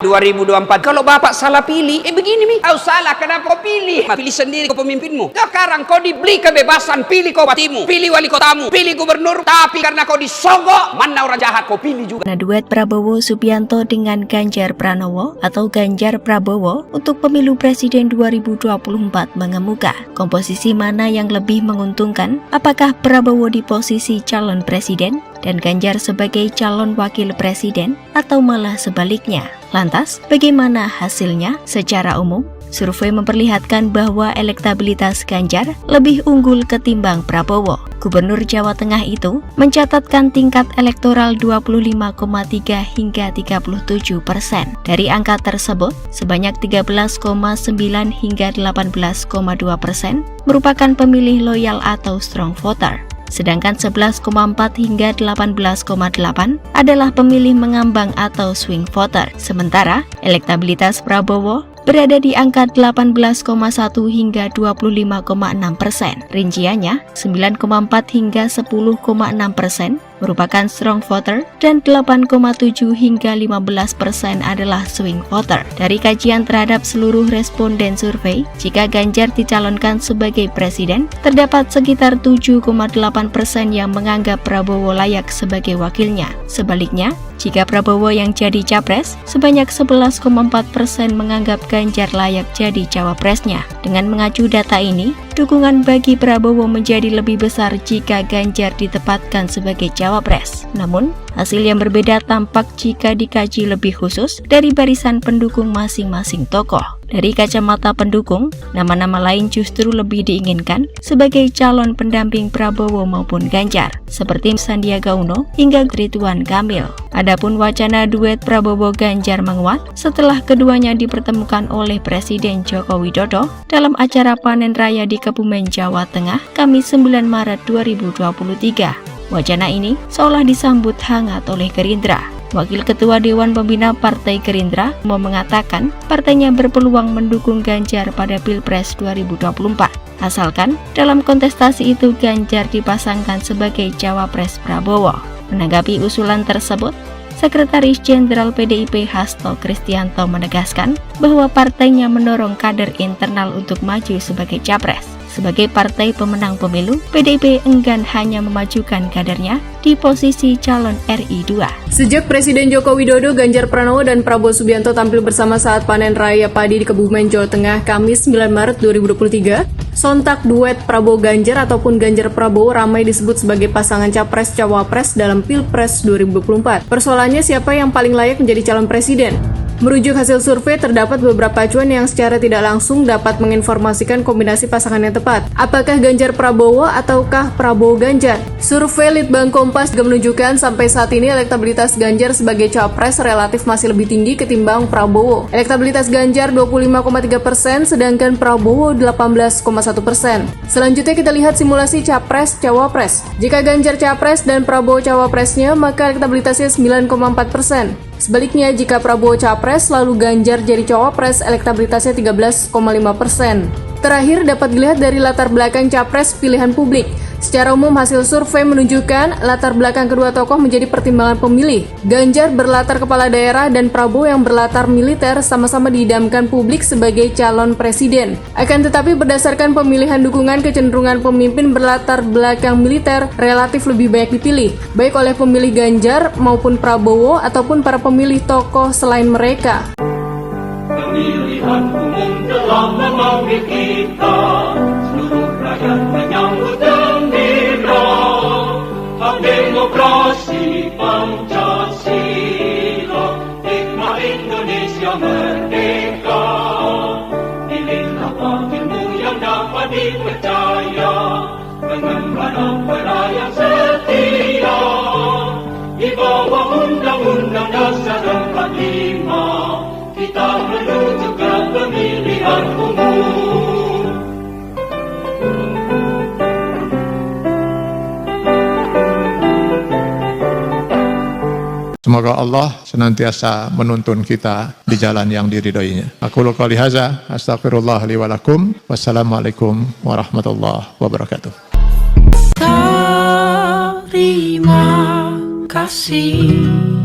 2024. Kalau bapak salah pilih, begini nih. Kau salah, kenapa kau pilih? Pilih sendiri kau pemimpinmu. Sekarang kau diberi kebebasan, pilih kau batimu, pilih wali kotamu, pilih gubernur. Tapi karena kau disogok, mana orang jahat kau pilih juga. Nah, duet Prabowo Subianto dengan Ganjar Pranowo atau Ganjar Prabowo untuk pemilu presiden 2024 mengemuka. Komposisi mana yang lebih menguntungkan? Apakah Prabowo di posisi calon presiden dan Ganjar sebagai calon wakil presiden atau malah sebaliknya? Lantas, bagaimana hasilnya secara umum? Survei memperlihatkan bahwa elektabilitas Ganjar lebih unggul ketimbang Prabowo. Gubernur Jawa Tengah itu mencatatkan tingkat elektoral 25,3 hingga 37%. Dari angka tersebut, sebanyak 13,9 hingga 18,2% merupakan pemilih loyal atau strong voter. Sedangkan 11,4 hingga 18,8 adalah pemilih mengambang atau swing voter. Sementara elektabilitas Prabowo berada di angka 18,1 hingga 25,6%. Rinciannya 9,4 hingga 10,6% merupakan strong voter dan 8,7 hingga 15% adalah swing voter. Dari kajian terhadap seluruh responden survei, jika Ganjar dicalonkan sebagai presiden, terdapat sekitar 7,8% yang menganggap Prabowo layak sebagai wakilnya. Sebaliknya, jika Prabowo yang jadi capres, sebanyak 11,4% menganggap Ganjar layak jadi cawapresnya. Dengan mengacu data ini, dukungan bagi Prabowo menjadi lebih besar jika Ganjar ditempatkan sebagai cawapres. Namun, hasil yang berbeda tampak jika dikaji lebih khusus dari barisan pendukung masing-masing tokoh. Dari kacamata pendukung, nama-nama lain justru lebih diinginkan sebagai calon pendamping Prabowo maupun Ganjar, seperti Sandiaga Uno hingga Ridwan Kamil. Adapun wacana duet Prabowo-Ganjar menguat setelah keduanya dipertemukan oleh Presiden Joko Widodo dalam acara panen raya di Kebumen, Jawa Tengah, Kamis 9 Maret 2023. Wacana ini seolah disambut hangat oleh Gerindra. Wakil Ketua Dewan Pembina Partai Gerindra mau mengatakan partainya berpeluang mendukung Ganjar pada Pilpres 2024. Asalkan dalam kontestasi itu Ganjar dipasangkan sebagai cawapres Prabowo. Menanggapi usulan tersebut, Sekretaris Jenderal PDIP Hasto Kristianto menegaskan bahwa partainya mendorong kader internal untuk maju sebagai capres. Sebagai partai pemenang pemilu, PDIP enggan hanya memajukan kadernya di posisi calon RI 2. Sejak Presiden Joko Widodo, Ganjar Pranowo, dan Prabowo Subianto tampil bersama saat panen raya padi di Kebumen, Jawa Tengah, Kamis 9 Maret 2023, sontak duet Prabowo-Ganjar ataupun Ganjar-Prabowo ramai disebut sebagai pasangan capres-cawapres dalam Pilpres 2024. Persoalannya siapa yang paling layak menjadi calon presiden? Merujuk hasil survei, terdapat beberapa acuan yang secara tidak langsung dapat menginformasikan kombinasi pasangan yang tepat. Apakah Ganjar Prabowo ataukah Prabowo Ganjar? Survei Litbang Kompas juga menunjukkan sampai saat ini elektabilitas Ganjar sebagai capres relatif masih lebih tinggi ketimbang Prabowo. Elektabilitas Ganjar 25,3%, sedangkan Prabowo 18,1%. Selanjutnya kita lihat simulasi capres-cawapres. Jika Ganjar capres dan Prabowo cawapresnya, maka elektabilitasnya 9,4%. Sebaliknya, jika Prabowo capres lalu Ganjar jadi cawapres, elektabilitasnya 13,5%. Terakhir dapat dilihat dari latar belakang capres pilihan publik. Secara umum hasil survei menunjukkan latar belakang kedua tokoh menjadi pertimbangan pemilih. Ganjar berlatar kepala daerah dan Prabowo yang berlatar militer sama-sama diidamkan publik sebagai calon presiden. Akan tetapi berdasarkan pemilihan dukungan, kecenderungan pemimpin berlatar belakang militer relatif lebih banyak dipilih, baik oleh pemilih Ganjar maupun Prabowo ataupun para pemilih tokoh selain mereka. Pemilihan umum telah memanggil kita, seluruh rakyat menyambut gembira. Hak demokrasi Pancasila, hikmah Indonesia merdeka. Pilihlah wakilmu yang dapat dipercaya, mengemban amanah yang setia. Di bawah Undang-Undang Dasar 45, kita menuju ke pemilihan umum. Semoga Allah senantiasa menuntun kita di jalan yang diridhoinya. Aku qouli hadza, astaghfirullah li wa lakum. Wassalamualaikum warahmatullahi wabarakatuh. Terima kasih.